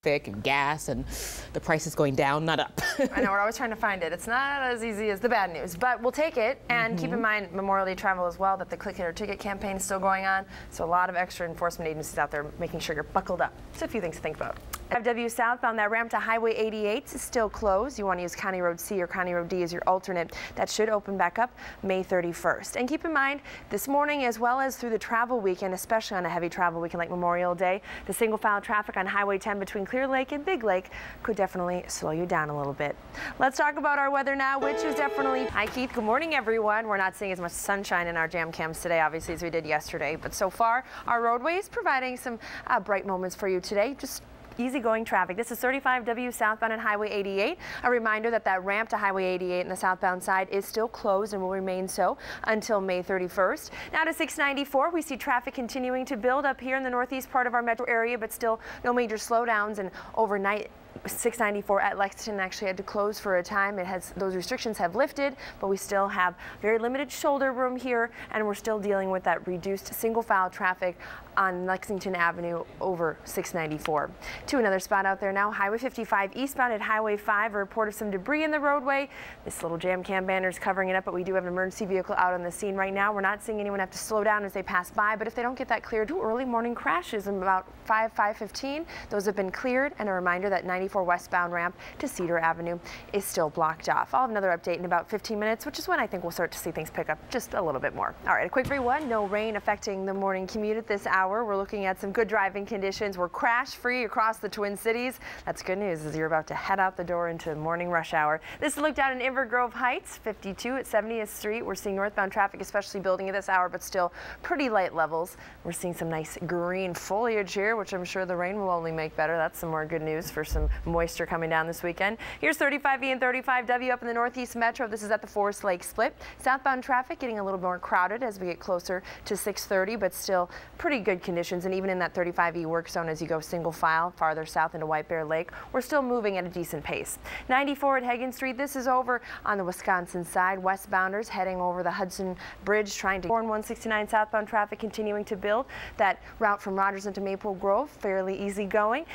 traffic and gas, and the price is going down, not up. I know, we're always trying to find it. It's not as easy as the bad news, but we'll take it. And keep in mind, Memorial Day travel as well, that the Click It or Ticket campaign is still going on. So a lot of extra enforcement agencies out there making sure you're buckled up. So a few things to think about. 5W southbound, that ramp to Highway 88 is still closed. You want to use County Road C or County Road D as your alternate. That should open back up May 31st. And keep in mind, this morning as well as through the travel weekend, especially on a heavy travel weekend like Memorial Day, the single file traffic on Highway 10 between Clear Lake and Big Lake could definitely slow you down a little bit. Let's talk about our weather now, which is definitely... Hi, Keith. Good morning, everyone. We're not seeing as much sunshine in our jam cams today, obviously, as we did yesterday. But so far, our roadway is providing some bright moments for you today. Just easygoing traffic. This is 35W southbound on Highway 88. A reminder that that ramp to Highway 88 on the southbound side is still closed and will remain so until May 31st. Now to 694, we see traffic continuing to build up here in the northeast part of our metro area, but still no major slowdowns. And overnight, 694 at Lexington actually had to close for a time. Those restrictions have lifted, but we still have very limited shoulder room here, and we're still dealing with that reduced single file traffic on Lexington Avenue over 694. To another spot out there now, Highway 55 eastbound at Highway 5, a report of some debris in the roadway. This little jam cam banner is covering it up, but we do have an emergency vehicle out on the scene right now. We're not seeing anyone have to slow down as they pass by, but if they don't get that cleared, do early morning crashes in about 5:15. Those have been cleared, and a reminder that 94 westbound ramp to Cedar Avenue is still blocked off. I'll have another update in about 15 minutes, which is when I think we'll start to see things pick up just a little bit more. All right, a quick everyone. No rain affecting the morning commute at this hour. We're looking at some good driving conditions. We're crash-free across the Twin Cities. That's good news as you're about to head out the door into morning rush hour. This is a look down in Inver Grove Heights, 52 at 70th Street. We're seeing northbound traffic especially building at this hour, but still pretty light levels. We're seeing some nice green foliage here, which I'm sure the rain will only make better. That's some more good news for some moisture coming down this weekend. Here's 35E and 35W up in the northeast metro. This is at the Forest Lake split. Southbound traffic getting a little more crowded as we get closer to 6:30, but still pretty good conditions. And even in that 35E work zone as you go single file farther south into White Bear Lake, we're still moving at a decent pace. 94 at Hagen Street. This is over on the Wisconsin side. Westbounders heading over the Hudson Bridge trying to 169 southbound traffic continuing to build. That route from Rogers into Maple Grove fairly easy going.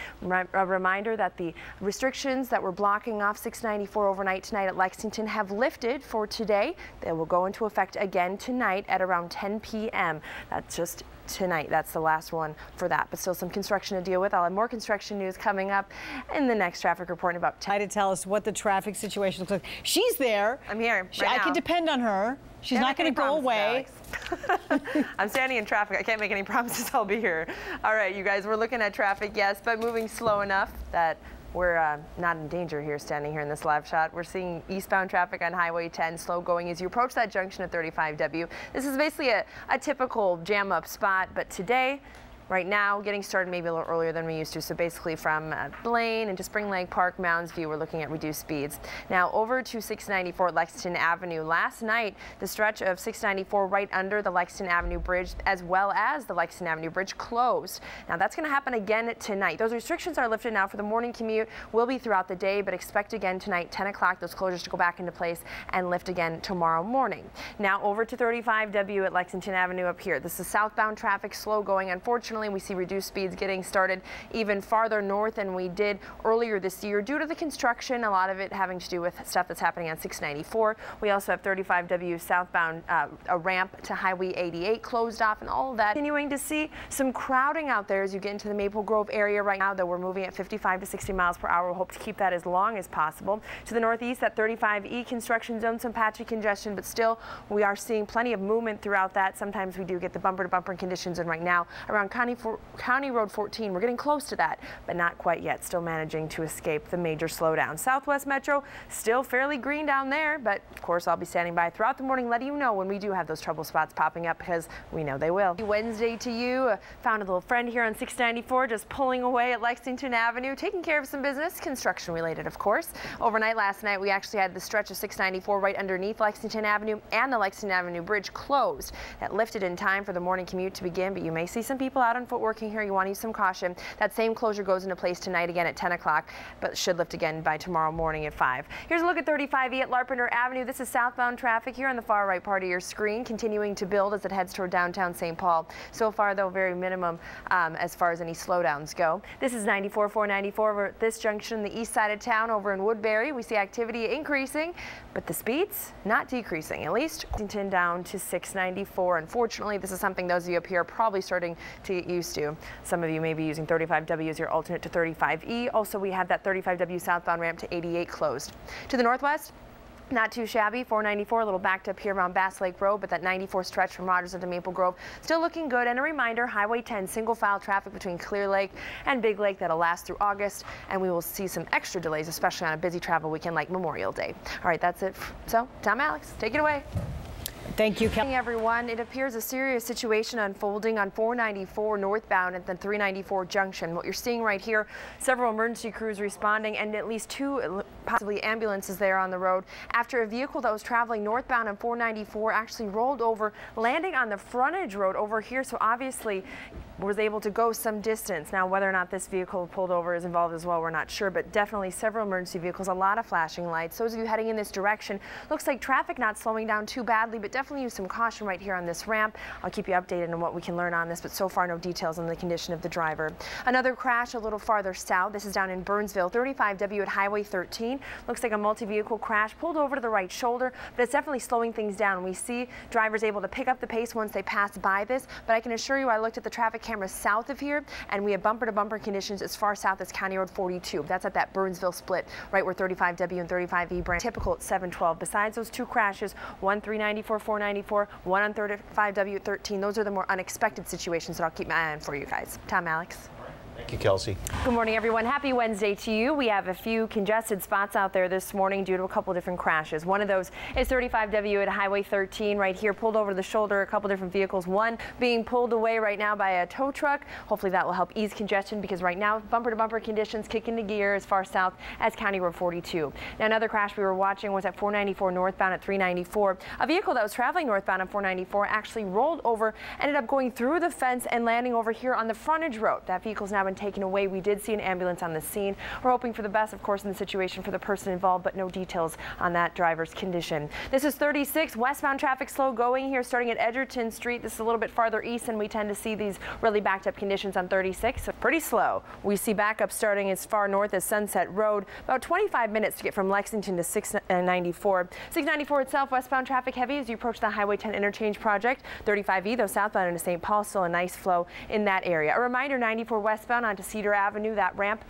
A reminder that the restrictions that were blocking off 694 overnight tonight at Lexington have lifted for today. They will go into effect again tonight at around 10 p.m. That's just tonight. That's the last one for that, but still some construction to deal with. I'll have more construction news coming up in the next traffic report in about 10. To tell us what the traffic situation looks like. She's there. I'm here. I can depend on her. She's not going to go away. I'm standing in traffic. I can't make any promises I'll be here. All right, you guys, we're looking at traffic, yes, but moving slow enough that we're not in danger here standing here in this live shot. We're seeing eastbound traffic on Highway 10 slow going as you approach that junction at 35W. This is basically a typical jam up spot, but today, right now, getting started maybe a little earlier than we used to. So basically from Blaine into Spring Lake Park, Mounds View, we're looking at reduced speeds. Now over to 694 Lexington Avenue. Last night, the stretch of 694 right under the Lexington Avenue Bridge, as well as the Lexington Avenue Bridge, closed. Now that's going to happen again tonight. Those restrictions are lifted now for the morning commute. Will be throughout the day, but expect again tonight, 10 o'clock, those closures to go back into place and lift again tomorrow morning. Now over to 35W at Lexington Avenue up here. This is southbound traffic slow going. Unfortunately, we see reduced speeds getting started even farther north than we did earlier this year due to the construction, a lot of it having to do with stuff that's happening on 694. We also have 35W southbound, a ramp to Highway 88 closed off, and all of that. Continuing to see some crowding out there as you get into the Maple Grove area right now, though we're moving at 55 to 60 miles per hour. We'll hope to keep that as long as possible. To the northeast, that 35E construction zone, some patchy congestion, but still we are seeing plenty of movement throughout that. Sometimes we do get the bumper-to-bumper conditions, and right now around County Road 14, we're getting close to that, but not quite yet. Still managing to escape the major slowdown. Southwest Metro, still fairly green down there, but of course I'll be standing by throughout the morning letting you know when we do have those trouble spots popping up, because we know they will. Wednesday to you. Found a little friend here on 694 just pulling away at Lexington Avenue, taking care of some business, construction related of course. Overnight last night we actually had the stretch of 694 right underneath Lexington Avenue and the Lexington Avenue Bridge closed. That lifted in time for the morning commute to begin, but you may see some people out lot on foot working here. You want to use some caution. That same closure goes into place tonight again at 10 o'clock, but should lift again by tomorrow morning at 5. Here's a look at 35E at Larpenteur Avenue. This is southbound traffic here on the far right part of your screen, continuing to build as it heads toward downtown St. Paul. So far, though, very minimum as far as any slowdowns go. This is 94-494 over at this junction, the east side of town over in Woodbury. We see activity increasing, but the speeds not decreasing, at least Washington down to 694. Unfortunately, this is something those of you up here are probably starting to get used to. Some of you may be using 35W as your alternate to 35E. Also, we have that 35W southbound ramp to 88 closed. To the northwest, not too shabby, 494, a little backed up here around Bass Lake Road, but that 94 stretch from Rogers into Maple Grove still looking good. And a reminder, Highway 10 single file traffic between Clear Lake and Big Lake that'll last through August, and we will see some extra delays, especially on a busy travel weekend like Memorial Day. All right, that's it. So, Tom, Alex, take it away. Thank you, Kelsey. Everyone, it appears a serious situation unfolding on 494 northbound at the 394 junction. What you're seeing right here, several emergency crews responding and at least 2 possibly ambulances there on the road after a vehicle that was traveling northbound on 494 actually rolled over, landing on the frontage road over here. So obviously was able to go some distance. Now, whether or not this vehicle pulled over is involved as well, we're not sure, but definitely several emergency vehicles, a lot of flashing lights. Those of you heading in this direction, looks like traffic not slowing down too badly, but definitely use some caution right here on this ramp. I'll keep you updated on what we can learn on this, but so far no details on the condition of the driver. Another crash a little farther south. This is down in Burnsville, 35W at Highway 13. Looks like a multi-vehicle crash pulled over to the right shoulder, but it's definitely slowing things down. We see drivers able to pick up the pace once they pass by this, but I can assure you I looked at the traffic cameras south of here, and we have bumper-to-bumper conditions as far south as County Road 42. That's at that Burnsville split, right where 35W and 35E branch. Typical at 712. Besides those 2 crashes, one 394, 494, one on 35W at 13. Those are the more unexpected situations that I'll keep my eye on for you guys. Tom, Alex. Thank you, Kelsey. Good morning, everyone. Happy Wednesday to you. We have a few congested spots out there this morning due to a couple different crashes. One of those is 35W at Highway 13 right here, pulled over the shoulder, a couple different vehicles. One being pulled away right now by a tow truck. Hopefully that will help ease congestion because right now bumper-to-bumper conditions kick into gear as far south as County Road 42. Now, another crash we were watching was at 494 northbound at 394. A vehicle that was traveling northbound on 494 actually rolled over, ended up going through the fence and landing over here on the frontage road. That vehicle's now been taken away. We did see an ambulance on the scene. We're hoping for the best, of course, in the situation for the person involved, but no details on that driver's condition. This is 36 westbound traffic slow going here, starting at Edgerton Street. This is a little bit farther east, and we tend to see these really backed up conditions on 36, so pretty slow. We see backup starting as far north as Sunset Road, about 25 minutes to get from Lexington to 694. 694 itself, westbound traffic heavy as you approach the Highway 10 interchange project. 35E, though, southbound into St. Paul, still a nice flow in that area. A reminder, 94 westbound onto Cedar Avenue, that ramp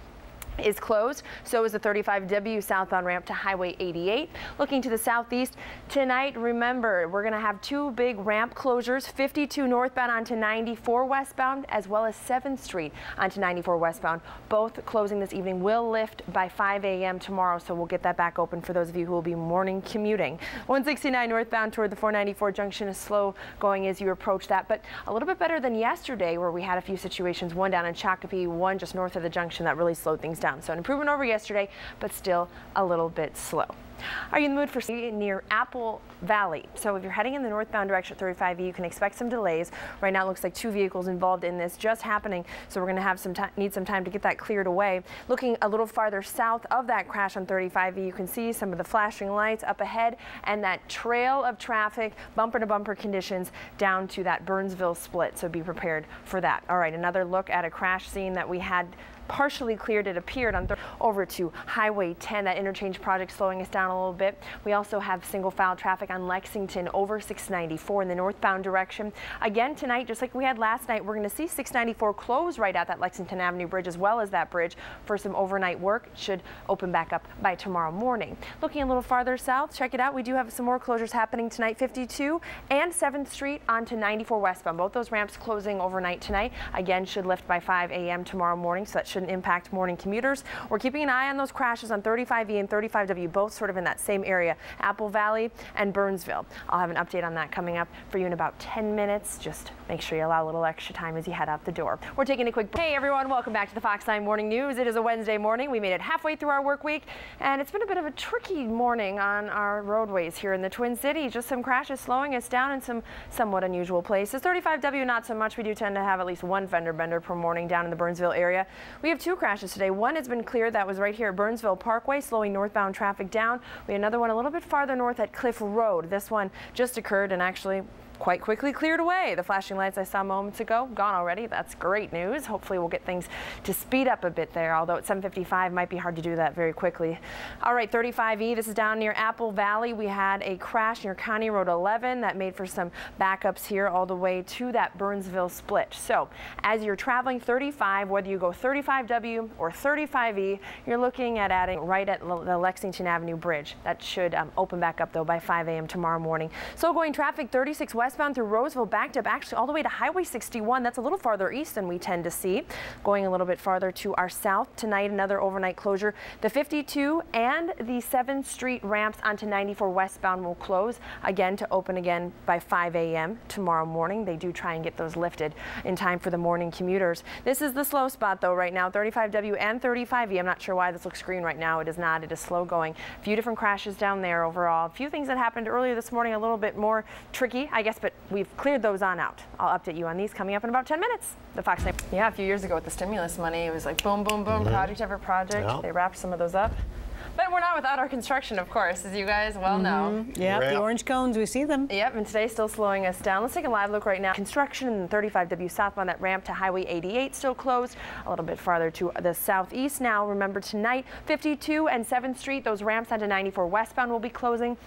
is closed. So is the 35W southbound ramp to Highway 88. Looking to the southeast tonight, remember, we're going to have 2 big ramp closures, 52 northbound onto 94 westbound, as well as 7th Street onto 94 westbound. Both closing this evening, will lift by 5 a.m. tomorrow, so we'll get that back open for those of you who will be morning commuting. 169 northbound toward the 494 junction is slow going as you approach that, but a little bit better than yesterday where we had a few situations, one down in Shakopee, one just north of the junction that really slowed things down. So an improvement over yesterday, but still a little bit slow. Are you in the mood for near Apple Valley? So if you're heading in the northbound direction at 35E, you can expect some delays. Right now it looks like 2 vehicles involved in this just happening, so we're going to have need some time to get that cleared away. Looking a little farther south of that crash on 35E, you can see some of the flashing lights up ahead and that trail of traffic, bumper-to-bumper conditions down to that Burnsville split, so be prepared for that. All right, another look at a crash scene that we had partially cleared, it appeared, on over to Highway 10. That interchange project slowing us down a little bit. We also have single file traffic on Lexington over 694 in the northbound direction. Again tonight, just like we had last night, we're going to see 694 close right at that Lexington Avenue bridge as well as that bridge for some overnight work. It should open back up by tomorrow morning. Looking a little farther south, check it out. We do have some more closures happening tonight. 52 and 7th Street onto 94 westbound. Both those ramps closing overnight tonight. Again, should lift by 5 a.m. tomorrow morning, so that shouldn't impact morning commuters. We're keeping an eye on those crashes on 35E and 35W, both sort of in that same area, Apple Valley and Burnsville. I'll have an update on that coming up for you in about 10 minutes. Just make sure you allow a little extra time as you head out the door. We're taking a quick break. Hey everyone, welcome back to the Fox 9 Morning News. It is a Wednesday morning. We made it halfway through our work week, and it's been a bit of a tricky morning on our roadways here in the Twin Cities. Just some crashes slowing us down in some somewhat unusual places. 35W not so much. We do tend to have at least one fender bender per morning down in the Burnsville area. We have two crashes today. One has been cleared. That was right here at Burnsville Parkway, slowing northbound traffic down. We had another one a little bit farther north at Cliff Road. This one just occurred and actually quite quickly cleared away. The flashing lights I saw moments ago, gone already. That's great news. Hopefully we'll get things to speed up a bit there, although at 7:55 might be hard to do that very quickly. All right, 35E, this is down near Apple Valley. We had a crash near County Road 11 that made for some backups here all the way to that Burnsville split. So as you're traveling 35, whether you go 35W or 35E, you're looking at adding right at the Lexington Avenue Bridge. That should open back up though by 5 a.m. tomorrow morning. Slow going traffic 36 westbound through Roseville, backed up actually all the way to Highway 61. That's a little farther east than we tend to see. Going a little bit farther to our south tonight, another overnight closure. The 52 and the 7th Street ramps onto 94 westbound will close again to open again by 5 a.m. tomorrow morning. They do try and get those lifted in time for the morning commuters. This is the slow spot though right now, 35W and 35E. I'm not sure why this looks green right now. It is not. It is slow going. A few different crashes down there overall. A few things that happened earlier this morning, a little bit more tricky, I guess, but we've cleared those on out. I'll update you on these coming up in about 10 minutes. The Fox 9. Yeah, a few years ago with the stimulus money, it was like boom, boom, boom, project after project. Yep. They wrapped some of those up. But we're not without our construction, of course, as you guys well know. Yeah, the orange cones, we see them. Yep, and today still slowing us down. Let's take a live look right now. Construction in 35W southbound, that ramp to Highway 88 still closed. A little bit farther to the southeast now. Remember tonight, 52 and 7th Street, those ramps onto 94 westbound will be closing.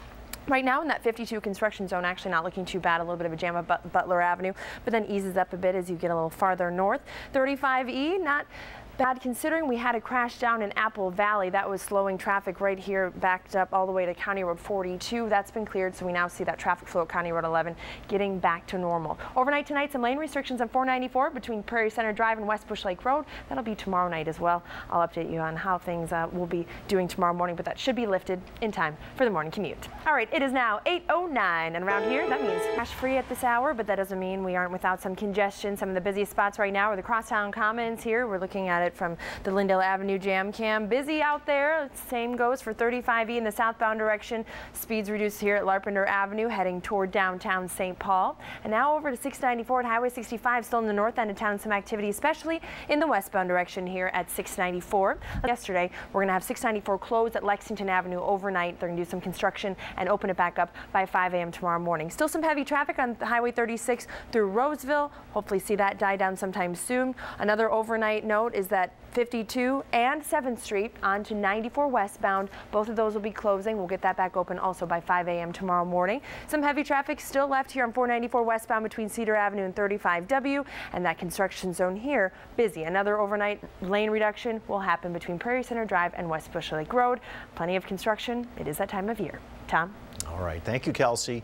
Right now in that 52 construction zone, actually not looking too bad, a little bit of a jam up Butler Avenue, but then eases up a bit as you get a little farther north. 35E, not bad considering we had a crash down in Apple Valley. That was slowing traffic right here, backed up all the way to County Road 42. That's been cleared, so we now see that traffic flow at County Road 11 getting back to normal. Overnight tonight, some lane restrictions on 494 between Prairie Center Drive and West Bush Lake Road. That'll be tomorrow night as well. I'll update you on how things will be doing tomorrow morning, but that should be lifted in time for the morning commute. All right, it is now 8:09, and around here, that means crash-free at this hour, but that doesn't mean we aren't without some congestion. Some of the busiest spots right now are the Crosstown Commons here. We're looking at it from the Lindale Avenue Jam Cam. Busy out there. Same goes for 35E in the southbound direction. Speeds reduced here at Larpenter Avenue, heading toward downtown St. Paul. And now over to 694 at Highway 65, still in the north end of town. Some activity, especially in the westbound direction here at 694. Yesterday, we're going to have 694 closed at Lexington Avenue overnight. They're going to do some construction and open it back up by 5 a.m. tomorrow morning. Still some heavy traffic on Highway 36 through Roseville. Hopefully see that die down sometime soon. Another overnight note is that 52 and 7th Street onto 94 westbound. Both of those will be closing. We'll get that back open also by 5 a.m. tomorrow morning. Some heavy traffic still left here on 494 westbound between Cedar Avenue and 35W, and that construction zone here busy. Another overnight lane reduction will happen between Prairie Center Drive and West Bush Lake Road. Plenty of construction. It is that time of year. Tom? All right. Thank you, Kelsey.